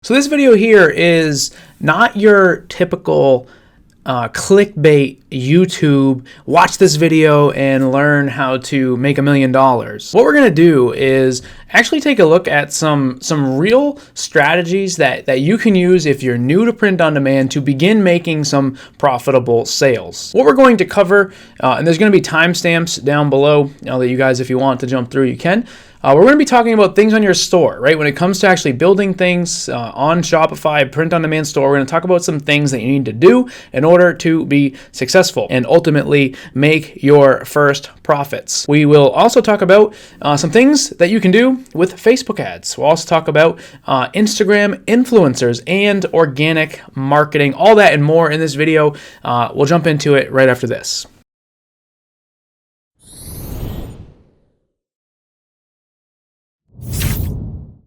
So this video here is not your typical clickbait YouTube, watch this video and learn how to make $1 million. What we're gonna do is actually take a look at some real strategies that you can use if you're new to print on demand to begin making some profitable sales. What we're going to cover, and there's gonna be timestamps down below that you guys, if you want to jump through, you can. We're going to be talking about things on your store, right? When it comes to actually building things on Shopify, print-on-demand store, we're going to talk about some things that you need to do in order to be successful and ultimately make your first profits. We will also talk about some things that you can do with Facebook ads. We'll also talk about Instagram influencers and organic marketing, all that and more in this video. We'll jump into it right after this.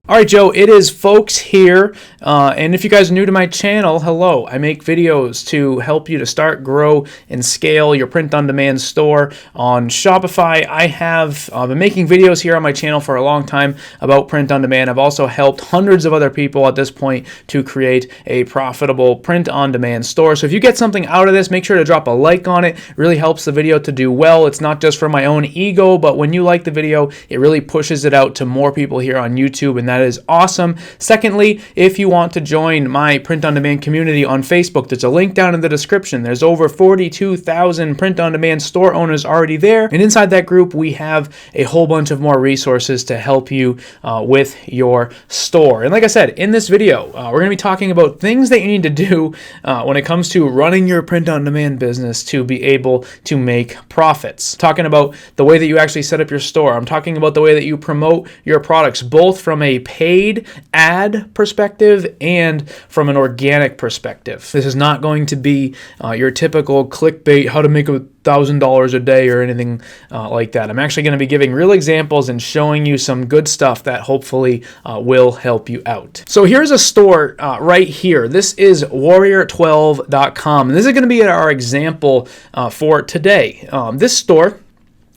All right, Joe, it is Folks here, and if you guys are new to my channel, hello. I make videos to help you to start, grow, and scale your print-on-demand store on Shopify. I have been making videos here on my channel for a long time about print-on-demand. I've also helped hundreds of other people at this point to create a profitable print-on-demand store. So if you get something out of this, make sure to drop a like on it. It really helps the video to do well. It's not just for my own ego, but when you like the video, it really pushes it out to more people here on YouTube, and that is awesome. Secondly, if you want to join my print-on-demand community on Facebook, there's a link down in the description. There's over 42,000 print-on-demand store owners already there, and inside that group, we have a whole bunch of more resources to help you with your store. And like I said, in this video, we're going to be talking about things that you need to do when it comes to running your print-on-demand business to be able to make profits. Talking about the way that you actually set up your store. I'm talking about the way that you promote your products, both from a paid ad perspective and from an organic perspective. This is not going to be your typical clickbait, how to make $1,000 a day or anything like that. I'm actually going to be giving real examples and showing you some good stuff that hopefully will help you out. So here's a store right here. This is warrior12.com, and this is going to be our example for today. This store,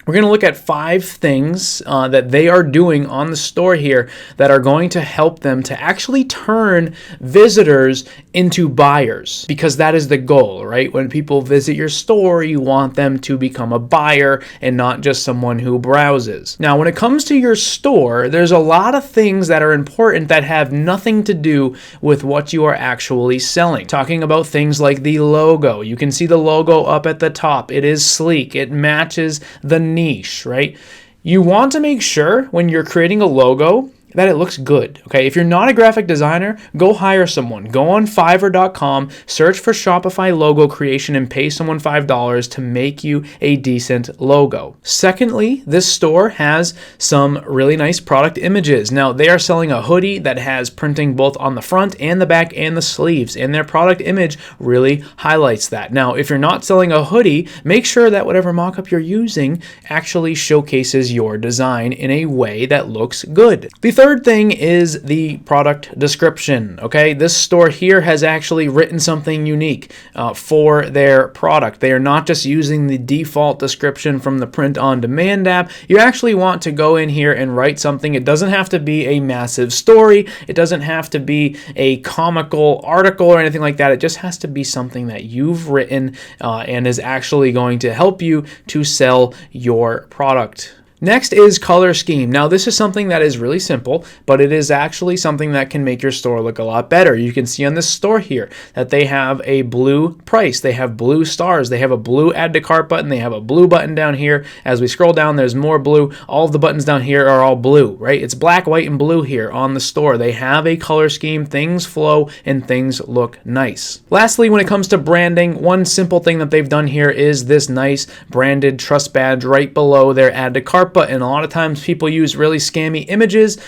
we're going to look at 5 things that they are doing on the store here that are going to help them to actually turn visitors into buyers, because that is the goal, right? When people visit your store, you want them to become a buyer and not just someone who browses. Now, when it comes to your store, there's a lot of things that are important that have nothing to do with what you are actually selling. Talking about things like the logo. You can see the logo up at the top. It is sleek. It matches the niche, right? You want to make sure when you're creating a logo that it looks good, okay? If you're not a graphic designer, go hire someone. Go on Fiverr.com, search for Shopify logo creation and pay someone $5 to make you a decent logo. Secondly, this store has some really nice product images. Now, they are selling a hoodie that has printing both on the front and the back and the sleeves, and their product image really highlights that. Now, if you're not selling a hoodie, make sure that whatever mockup you're using actually showcases your design in a way that looks good. The third thing is the product description, okay? This store here has actually written something unique for their product. They are not just using the default description from the print-on-demand app. You actually want to go in here and write something. It doesn't have to be a massive story. It doesn't have to be a comical article or anything like that. It just has to be something that you've written and is actually going to help you to sell your product. Next is color scheme. Now, this is something that is really simple, but it is actually something that can make your store look a lot better. You can see on this store here that they have a blue price, they have blue stars, they have a blue add to cart button, they have a blue button down here. As we scroll down, there's more blue. All of the buttons down here are all blue, right? It's black, white, and blue here on the store. They have a color scheme, things flow, and things look nice. Lastly, when it comes to branding, one simple thing that they've done here is this nice branded trust badge right below their add to cart button. A lot of times people use really scammy images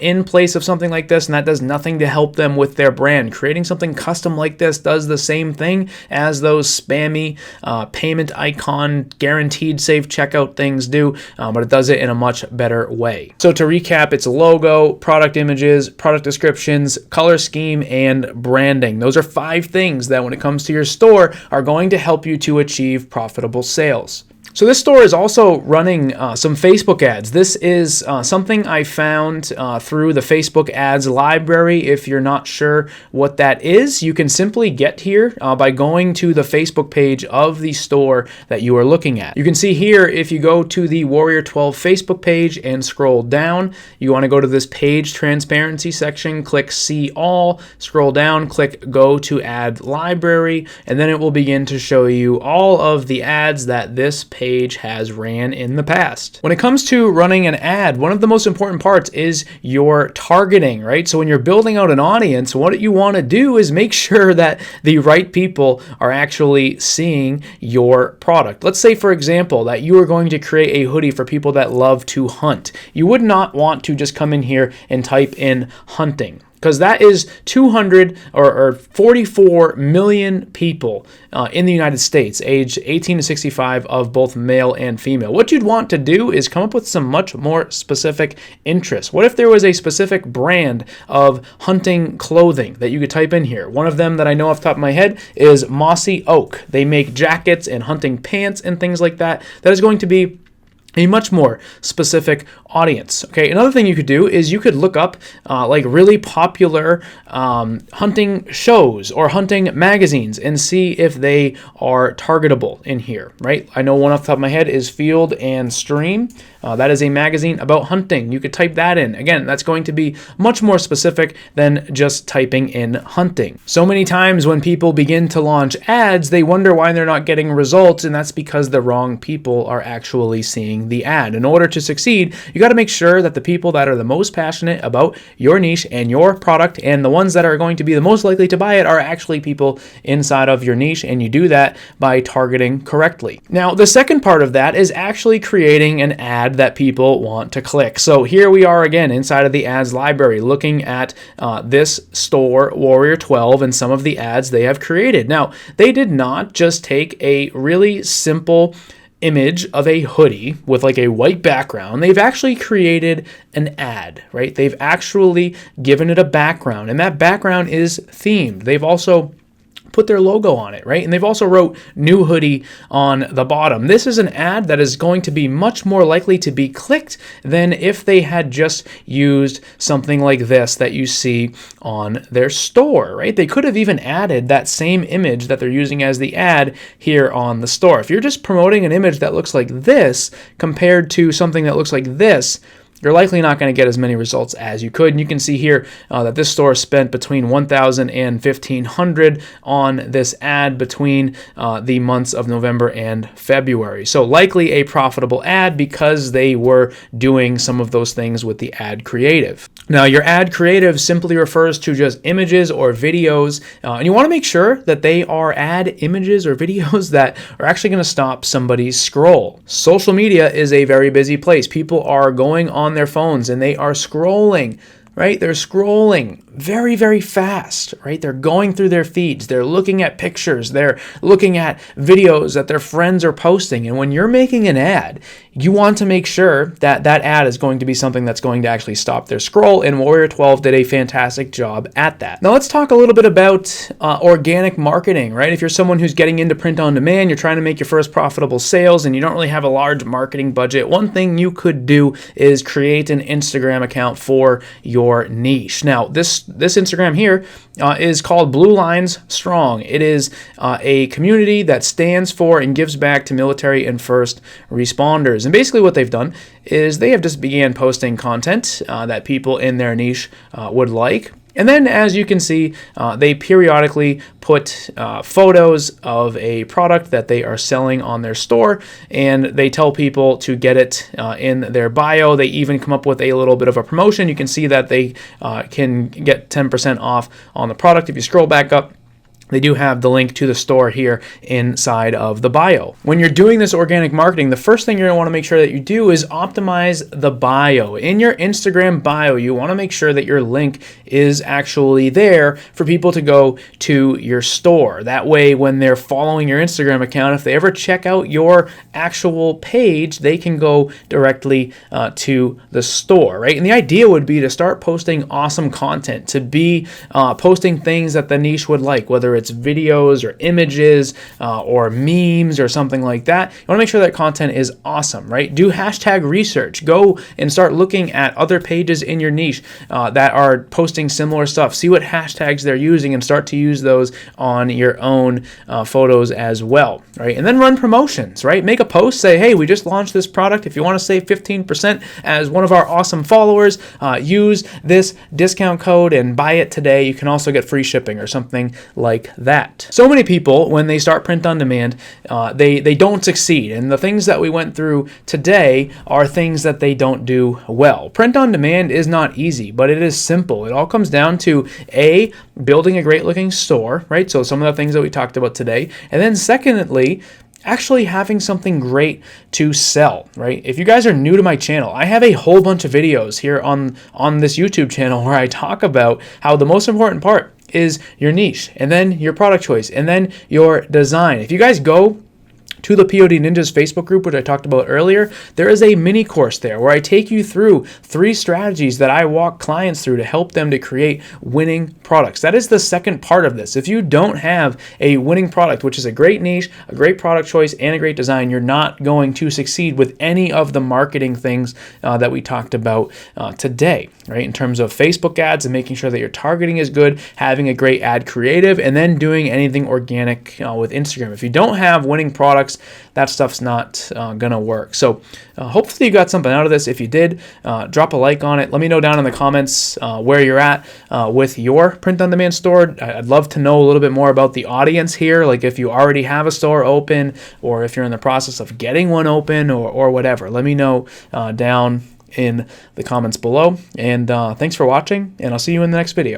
in place of something like this, and that does nothing to help them with their brand. Creating something custom like this does the same thing as those spammy payment icon guaranteed safe checkout things do, but it does it in a much better way. So to recap, it's logo, product images, product descriptions, color scheme, and branding. Those are 5 things that when it comes to your store are going to help you to achieve profitable sales. So this store is also running some Facebook ads. This is something I found through the Facebook ads library. If you're not sure what that is, you can simply get here by going to the Facebook page of the store that you are looking at. You can see here, if you go to the Warrior 12 Facebook page and scroll down, you want to go to this page transparency section, click see all, scroll down, click go to ad library, and then it will begin to show you all of the ads that this page has ran in the past. When it comes to running an ad, one of the most important parts is your targeting, right? So when you're building out an audience, what you want to do is make sure that the right people are actually seeing your product. Let's say, for example, that you are going to create a hoodie for people that love to hunt. You would not want to just come in here and type in hunting, because that is 200 or 44 million people in the United States, aged 18 to 65, of both male and female. What you'd want to do is come up with some much more specific interests. What if there was a specific brand of hunting clothing that you could type in here? One of them that I know off the top of my head is Mossy Oak. They make jackets and hunting pants and things like that. That is going to be a much more specific audience. Okay, another thing you could do is you could look up like really popular hunting shows or hunting magazines and see if they are targetable in here, right? I know one off the top of my head is Field and Stream. That is a magazine about hunting. You could type that in. Again, that's going to be much more specific than just typing in hunting. So many times when people begin to launch ads, they wonder why they're not getting results, and that's because the wrong people are actually seeing the ad. In order to succeed, you got to make sure that the people that are the most passionate about your niche and your product, and the ones that are going to be the most likely to buy it, are actually people inside of your niche, and you do that by targeting correctly. Now, the second part of that is actually creating an ad that people want to click. So here we are again inside of the ads library, looking at this store, Warrior 12, and some of the ads they have created. Now, they did not just take a really simple image of a hoodie with like a white background. They've actually created an ad, right? They've actually given it a background, and that background is themed. They've also put their logo on it, right? And they've also wrote new hoodie on the bottom. This is an ad that is going to be much more likely to be clicked than if they had just used something like this that you see on their store, right? They could have even added that same image that they're using as the ad here on the store. If you're just promoting an image that looks like this compared to something that looks like this, you're likely not going to get as many results as you could. And you can see here that this store spent between $1,000 and $1,500 on this ad between the months of November and February. So likely a profitable ad because they were doing some of those things with the ad creative. Now, your ad creative simply refers to just images or videos, and you want to make sure that they are ad images or videos that are actually going to stop somebody's scroll. Social media is a very busy place. People are going on their phones and they are scrolling, right? They're scrolling very, very fast, right? They're going through their feeds. They're looking at pictures. They're looking at videos that their friends are posting. And when you're making an ad, you want to make sure that that ad is going to be something that's going to actually stop their scroll. And Warrior 12 did a fantastic job at that. Now let's talk a little bit about organic marketing, right? If you're someone who's getting into print on demand, you're trying to make your first profitable sales and you don't really have a large marketing budget, one thing you could do is create an Instagram account for your niche. Now, this Instagram here is called Blue Lines Strong. It is a community that stands for and gives back to military and first responders. And basically what they've done is they have just began posting content that people in their niche would like. And then, as you can see, they periodically put photos of a product that they are selling on their store, and they tell people to get it in their bio. They even come up with a little bit of a promotion. You can see that they can get 10% off on the product. If you scroll back up, they do have the link to the store here inside of the bio. When you're doing this organic marketing, the first thing you're going to want to make sure that you do is optimize the bio. In your Instagram bio, you want to make sure that your link is actually there for people to go to your store. That way, when they're following your Instagram account, if they ever check out your actual page, they can go directly to the store, right? And the idea would be to start posting awesome content, to be posting things that the niche would like, whether it's videos or images or memes or something like that. You want to make sure that content is awesome, right? Do hashtag research. Go and start looking at other pages in your niche that are posting similar stuff. See what hashtags they're using and start to use those on your own photos as well, right? And then run promotions, right? Make a post, say, hey, we just launched this product. If you want to save 15% as one of our awesome followers, use this discount code and buy it today. You can also get free shipping or something like that. So many people, when they start print on demand, they don't succeed. And the things that we went through today are things that they don't do well. Print on demand is not easy, but it is simple. It all comes down to A, building a great looking store, right? So some of the things that we talked about today. And then secondly, actually having something great to sell, right? If you guys are new to my channel, I have a whole bunch of videos here on this YouTube channel where I talk about how the most important part is your niche, and then your product choice, and then your design. If you guys go to the POD Ninjas Facebook group, which I talked about earlier, there is a mini course there where I take you through 3 strategies that I walk clients through to help them to create winning products. That is the second part of this. If you don't have a winning product, which is a great niche, a great product choice, and a great design, you're not going to succeed with any of the marketing things that we talked about today, right? In terms of Facebook ads and making sure that your targeting is good, having a great ad creative, and then doing anything organic with Instagram. If you don't have winning products, that stuff's not gonna work. So hopefully you got something out of this. If you did, drop a like on it. Let me know down in the comments where you're at with your print-on-demand store. I'd love to know a little bit more about the audience here, like if you already have a store open or if you're in the process of getting one open or whatever. Let me know down in the comments below. And thanks for watching, and I'll see you in the next video.